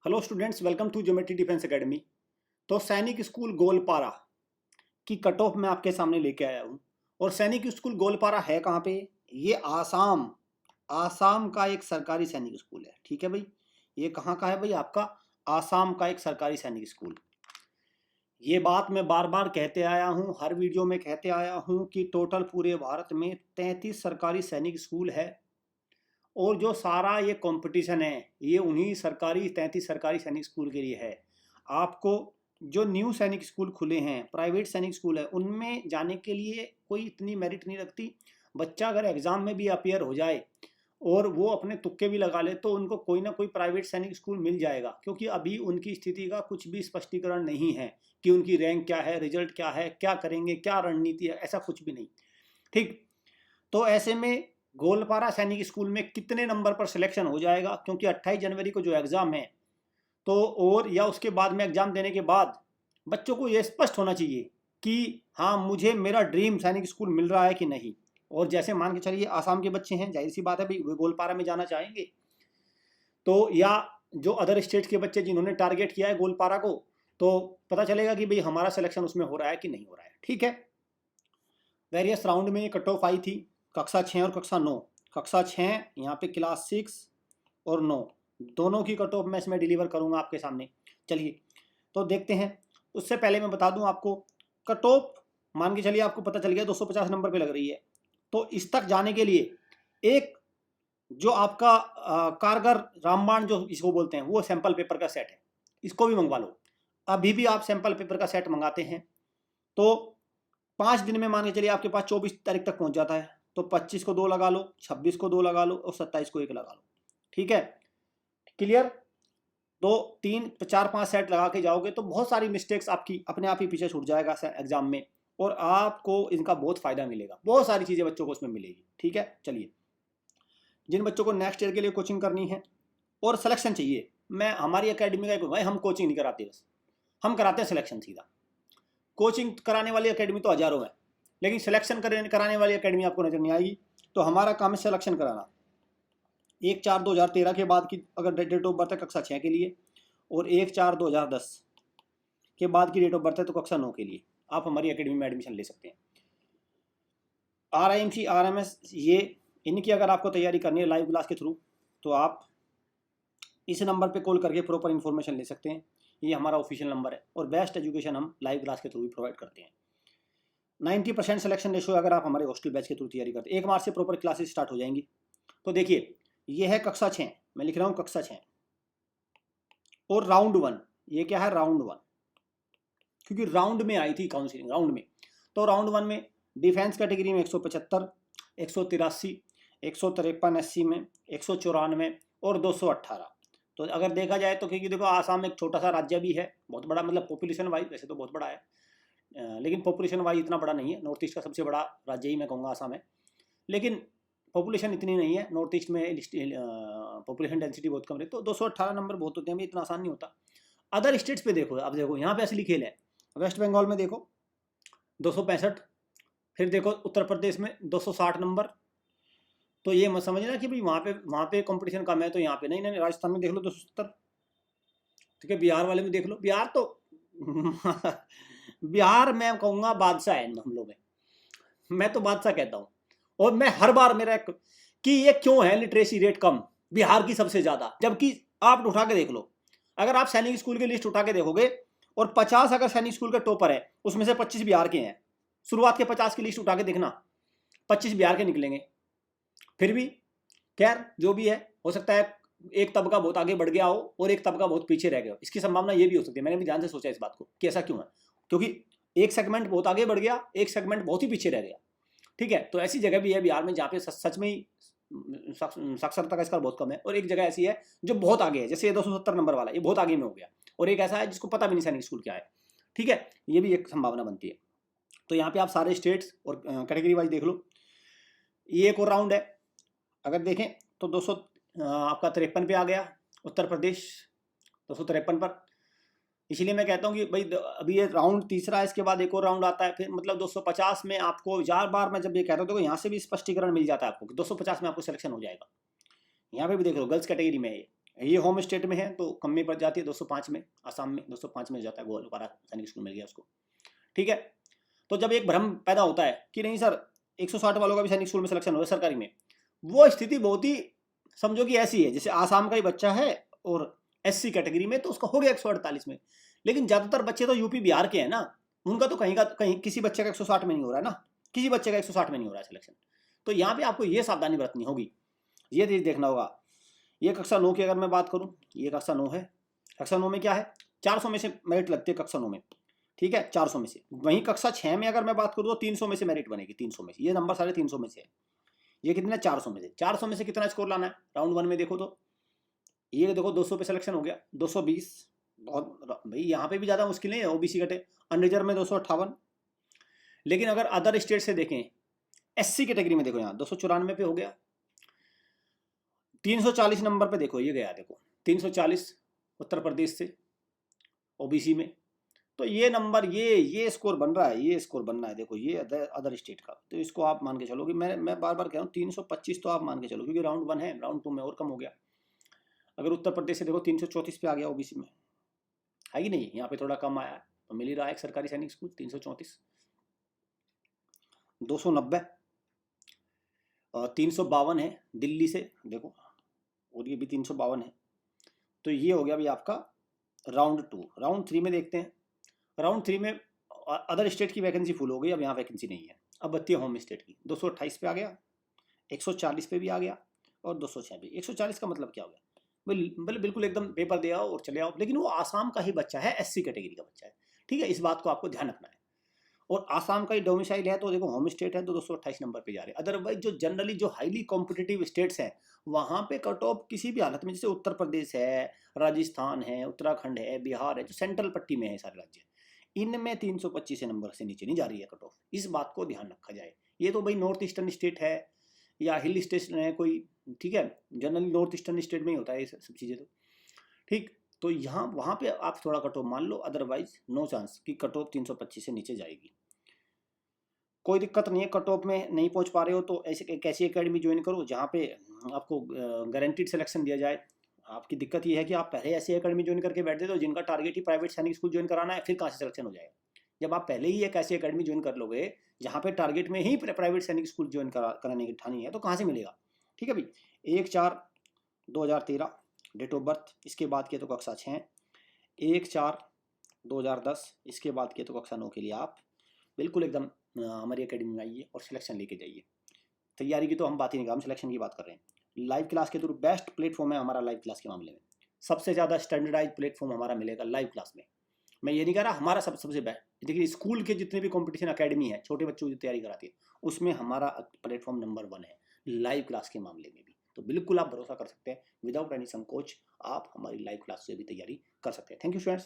Hello students, welcome to geometry defence academy. तो Sainik school Goalpara की cut off मैं आपके सामने लेके आया हूँ। और सैनिक स्कूल गोलपारा है कहाँ पे? ये आसाम आसाम का एक सरकारी सैनिक स्कूल है। ठीक है भाई, ये कहाँ का है भाई? आपका आसाम का एक सरकारी सैनिक स्कूल। ये बात मैं बार बार कहते आया हूँ, हर वीडियो में कहते आया हूँ कि टोटल पूरे भारत में 33 सरकारी सैनिक स्कूल है। और जो सारा ये कंपटीशन है ये उन्हीं सरकारी 33 सरकारी सैनिक स्कूल के लिए है। आपको जो न्यू सैनिक स्कूल खुले हैं, प्राइवेट सैनिक स्कूल है, उनमें जाने के लिए कोई इतनी मेरिट नहीं रखती। बच्चा अगर एग्ज़ाम में भी अपियर हो जाए और वो अपने तुक्के भी लगा ले तो उनको कोई ना कोई प्राइवेट सैनिक स्कूल मिल जाएगा, क्योंकि अभी उनकी स्थिति का कुछ भी स्पष्टीकरण नहीं है कि उनकी रैंक क्या है, रिजल्ट क्या है, क्या करेंगे, क्या रणनीति है, ऐसा कुछ भी नहीं। ठीक, तो ऐसे में गोलपारा सैनिक स्कूल में कितने नंबर पर सिलेक्शन हो जाएगा, क्योंकि 28 जनवरी को जो एग्ज़ाम है तो और या उसके बाद में एग्ज़ाम देने के बाद बच्चों को ये स्पष्ट होना चाहिए कि हाँ, मुझे मेरा ड्रीम सैनिक स्कूल मिल रहा है कि नहीं। और जैसे मान के चलिए आसाम के बच्चे हैं, जाहिर सी बात है भाई, वो गोलपारा में जाना चाहेंगे। तो या जो अदर स्टेट के बच्चे जिन्होंने टारगेट किया है गोलपारा को, तो पता चलेगा कि भाई हमारा सिलेक्शन उसमें हो रहा है कि नहीं हो रहा है। ठीक है, वेरियस राउंड में कट ऑफ आई थी कक्षा 6 और कक्षा 9। कक्षा 6 यहाँ पे क्लास 6 और 9 दोनों की कट ऑफ मैं इसमें डिलीवर करूँगा आपके सामने। चलिए तो देखते हैं। उससे पहले मैं बता दूं आपको, कट ऑफ मान के चलिए आपको पता चल गया 250 नंबर पे लग रही है। तो इस तक जाने के लिए एक जो आपका कारगर रामबाण जो इसको बोलते हैं, वो सैंपल पेपर का सेट है, इसको भी मंगवा लो। अभी भी आप सैंपल पेपर का सेट मंगाते हैं तो 5 दिन में मान के चलिए आपके पास 24 तारीख तक पहुंच जाता है। तो 25 को 2 लगा लो, 26 को 2 लगा लो और 27 को 1 लगा लो। ठीक है, क्लियर? तो 3 4 5 सेट लगा के जाओगे तो बहुत सारी मिस्टेक्स आपकी अपने आप ही पीछे छूट जाएगा एग्जाम में, और आपको इनका बहुत फायदा मिलेगा, बहुत सारी चीज़ें बच्चों को उसमें मिलेगी। ठीक है, चलिए जिन बच्चों को नेक्स्ट ईयर के लिए कोचिंग करनी है और सिलेक्शन चाहिए, मैं हमारी एकेडमी का एक भाई, हम कोचिंग नहीं कराते, बस हम कराते हैं सिलेक्शन सीधा। कोचिंग कराने वाली एकेडमी तो हज़ारों है, लेकिन सिलेक्शन कराने वाली एकेडमी आपको नज़र नहीं आएगी। तो हमारा काम है सिलेक्शन कराना। 1/4/2013 के बाद की अगर डेट ऑफ बर्थ है कक्षा 6 के लिए, और 1/4/2010 के बाद की डेट ऑफ बर्थ है तो कक्षा 9 के लिए आप हमारी एकेडमी में एडमिशन ले सकते हैं। RIMC RMS ये इनकी अगर आपको तैयारी करनी है लाइव क्लास के थ्रू, तो आप इस नंबर पे कॉल करके प्रॉपर इन्फॉर्मेशन ले सकते हैं। ये हमारा ऑफिशियल नंबर है, और बेस्ट एजुकेशन हम लाइव क्लास के थ्रू भी प्रोवाइड करते हैं। 90% सिलेक्शन रेशो अगर आप हमारे हॉस्टल बैच के थ्रू तैयारी करते हैं। 1 मार्च से प्रॉपर क्लासेस स्टार्ट हो जाएंगी। तो देखिए, ये है कक्षा 6, मैं लिख रहा हूँ कक्षा 6, और राउंड 1, ये क्या है? राउंड 1, क्योंकि राउंड में आई थी काउंसिलिंग, राउंड में। तो राउंड 1 में डिफेंस कैटेगरी में 175, 183, 153 SC में, 194 और 218। तो अगर देखा जाए तो, क्योंकि देखो आसाम एक छोटा सा राज्य भी है, बहुत बड़ा मतलब पॉपुलेशन वाइज वैसे तो बहुत बड़ा है, लेकिन पॉपुलेशन वाइज इतना बड़ा नहीं है। नॉर्थ ईस्ट का सबसे बड़ा राज्य ही मैं कहूँगा आसाम है, लेकिन पॉपुलेशन इतनी नहीं है। नॉर्थ ईस्ट में पॉपुलेशन डेंसिटी बहुत कम है, तो 218 नंबर बहुत होते हैं, इतना आसान नहीं होता। अदर स्टेट्स पे देखो, अब देखो यहाँ पे असली खेल है। वेस्ट बंगाल में देखो 265, फिर देखो उत्तर प्रदेश में 260 नंबर। तो ये मत समझना कि भाई वहाँ पे कंपटीशन कम है तो यहाँ पे नहीं। नहीं, राजस्थान में देख लो 270। ठीक है, बिहार वाले में देख लो, बिहार तो बिहार मैं कहूँगा बादशाह है मामलों में, मैं तो बादशाह कहता हूँ। और मैं हर बार मेरा कि ये क्यों है लिटरेसी रेट कम बिहार की सबसे ज़्यादा, जबकि आप उठा के देख लो, अगर आप सैनिक स्कूल की लिस्ट उठा के देखोगे और 50 अगर सैनिक स्कूल के टॉपर है, उसमें से 25 बिहार के हैं। शुरुआत के 50 की लिस्ट उठा के देखना, 25 बिहार के निकलेंगे। फिर भी खैर जो भी है, हो सकता है एक तबका बहुत आगे बढ़ गया हो और एक तबका बहुत पीछे रह गया हो, इसकी संभावना ये भी हो सकती है। मैंने भी ध्यान से सोचा इस बात को कि ऐसा क्यों है, क्योंकि एक सेगमेंट बहुत आगे बढ़ गया, एक सेगमेंट बहुत ही पीछे रह गया। ठीक है, तो ऐसी जगह भी है बिहार में जहाँ पे सच में ही साक्षरता का स्तर बहुत कम है, और एक जगह ऐसी है जो बहुत आगे है, जैसे ये 270 नंबर वाला, ये बहुत आगे में हो गया, और एक ऐसा है जिसको पता भी नहीं सैनिक स्कूल क्या है। ठीक है, ये भी एक संभावना बनती है। तो यहाँ पे आप सारे स्टेट्स और कैटेगरी वाइज देख लो। ये एक और राउंड है, अगर देखें तो 200 आपका 53 पे आ गया उत्तर प्रदेश, 253 पर। इसलिए मैं कहता हूँ कि भाई अभी ये राउंड तीसरा है, इसके बाद एक और राउंड आता है, फिर मतलब 250 में आपको 4 बार मैं जब ये कहता हूँ तो यहाँ से भी स्पष्टीकरण मिल जाता है आपको कि 250 में आपको सिलेक्शन हो जाएगा। यहाँ पे भी देख लो गर्ल्स कैटेगरी में है ये, ये होम स्टेट में है तो कम में पड़ जाती है, 205 में, आसाम में 205 में हो जाता है, गोलपारा सैनिक स्कूल मिल गया उसको। ठीक है, तो जब एक भ्रम पैदा होता है कि नहीं सर 160 वालों का भी सैनिक स्कूल में सिलेक्शन हो गया सरकारी में, वो स्थिति बहुत ही समझो कि ऐसी है जैसे आसाम का ही बच्चा है और SC कैटेगरी में तो उसका हो गया 148 में, लेकिन ज़्यादातर बच्चे तो यूपी बिहार के हैं ना, उनका तो कहीं का कहीं किसी बच्चे का 160 में नहीं हो रहा है ना, किसी बच्चे का 160 में नहीं हो रहा है सिलेक्शन। तो यहाँ पे आपको ये सावधानी बरतनी होगी, ये चीज़ देखना होगा। ये कक्षा 9 की अगर मैं बात करूँ, ये कक्षा 9 है, कक्षा 9 में क्या है 400 में से मेरिट लगती है कक्षा 9 में, ठीक है 400 में से। वहीं कक्षा 6 में अगर मैं बात करूँ तो 300 में से मेरिट बनेगी, 300 में से, ये नंबर सारे 300 में से है, ये कितना 400 में से, 400 में से कितना स्कोर लाना है राउंड 1 में देखो तो ये देखो 200 पे सिलेक्शन हो गया, 220, बहुत भाई यहाँ पे भी ज़्यादा मुश्किल नहीं है, OBC कटे, अनरिजर्व में 258। लेकिन अगर अदर स्टेट से देखें, SC कैटेगरी में देखो यहाँ 294 पे हो गया, 340 नंबर पे देखो ये गया, देखो 340 उत्तर प्रदेश से OBC में, तो ये नंबर ये स्कोर बन रहा है, ये स्कोर बन रहा है, देखो ये अदर स्टेट का, तो इसको आप मान के चलो कि मैं बार बार कह रहा हूँ 325 तो आप मान के चलो, क्योंकि राउंड 1 है, राउंड 2 में और कम हो गया। अगर उत्तर प्रदेश से देखो 334 पे आ गया OBC में, है कि नहीं, यहाँ पे थोड़ा कम आया है तो मिल ही रहा है एक सरकारी सैनिक स्कूल 334, 290 और 352 है दिल्ली से देखो, और ये भी 352 है। तो ये हो गया अभी आपका राउंड 2। राउंड 3 में देखते हैं, राउंड 3 में अदर स्टेट की वैकेंसी फुल हो गई, अब यहाँ वैकेंसी नहीं है, अब बत्ती है होम स्टेट की। 228 पे आ गया, 140 पे भी आ गया और 206 पे। 140 का मतलब क्या हो गया, बिल्कुल एकदम पेपर दे आओ और चले आओ, लेकिन वो आसाम का ही बच्चा है, SC कैटेगरी का बच्चा है, ठीक है, इस बात को आपको ध्यान रखना है। और आसाम का ही डोमिसाइल है तो देखो होम स्टेट है तो 228 नंबर पे जा रहे हैं। अदरवाइज जो जनरली जो हाईली कॉम्पिटिटिव स्टेट्स हैं वहाँ पे कट ऑफ किसी भी हालत में, जैसे उत्तर प्रदेश है, राजस्थान है, उत्तराखंड है, बिहार है, जो सेंट्रल पट्टी में है सारे राज्य, इनमें 325 नंबर से नीचे नहीं जा रही है कट ऑफ, इस बात को ध्यान रखा जाए। ये तो भाई नॉर्थ ईस्टर्न स्टेट है या हिल स्टेशन है कोई, ठीक है, जनरली नॉर्थ ईस्टर्न स्टेट में ही होता है ये सब चीज़ें तो, ठीक। तो यहाँ वहाँ पे आप थोड़ा कट ऑफ मान लो, अदरवाइज नो चांस कि कट ऑफ 325 से नीचे जाएगी। कोई दिक्कत नहीं है, कट ऑफ में नहीं पहुंच पा रहे हो तो ऐसे एक ऐसी एकेडमी ज्वाइन करो जहाँ पे आपको गारंटीड सिलेक्शन दिया जाए। आपकी दिक्कत ये है कि आप पहले ऐसी एकेडमी ज्वाइन करके बैठ देते हो जिनका टारगेट ही प्राइवेट सैनिक स्कूल ज्वाइन कराना है, फिर कहाँ से सिलेक्शन हो जाएगा। जब आप पहले ही एक ऐसी एकेडमी ज्वाइन कर लोगे जहाँ पे टारगेट में ही प्राइवेट सैनिक स्कूल ज्वाइन कराने की ठानी है, तो कहाँ से मिलेगा। ठीक है भाई, 1/4/2013 डेट ऑफ बर्थ, इसके बाद के तो कक्षा 6, 1/4/2010, इसके बाद के तो कक्षा 9 के लिए आप बिल्कुल एकदम हमारी एकेडमी में आइए और सिलेक्शन लेके जाइए। तैयारी की तो हम बात ही नहीं कर, हम सिलेक्शन की बात कर रहे हैं। लाइव क्लास के थ्रू बेस्ट प्लेटफॉर्म है हमारा लाइव क्लास के मामले में, सबसे ज़्यादा स्टैंडर्डाइज प्लेटफॉर्म हमारा मिलेगा लाइव क्लास में। मैं ये नहीं कह रहा हमारा सबसे बेस्ट, देखिए स्कूल के जितने भी कंपटीशन अकेडमी है छोटे बच्चों की तैयारी कराती है उसमें हमारा प्लेटफॉर्म नंबर 1 है लाइव क्लास के मामले में भी। तो बिल्कुल आप भरोसा कर सकते हैं, विदाउट एनी संकोच आप हमारी लाइव क्लास से भी तैयारी कर सकते हैं। Thank you students.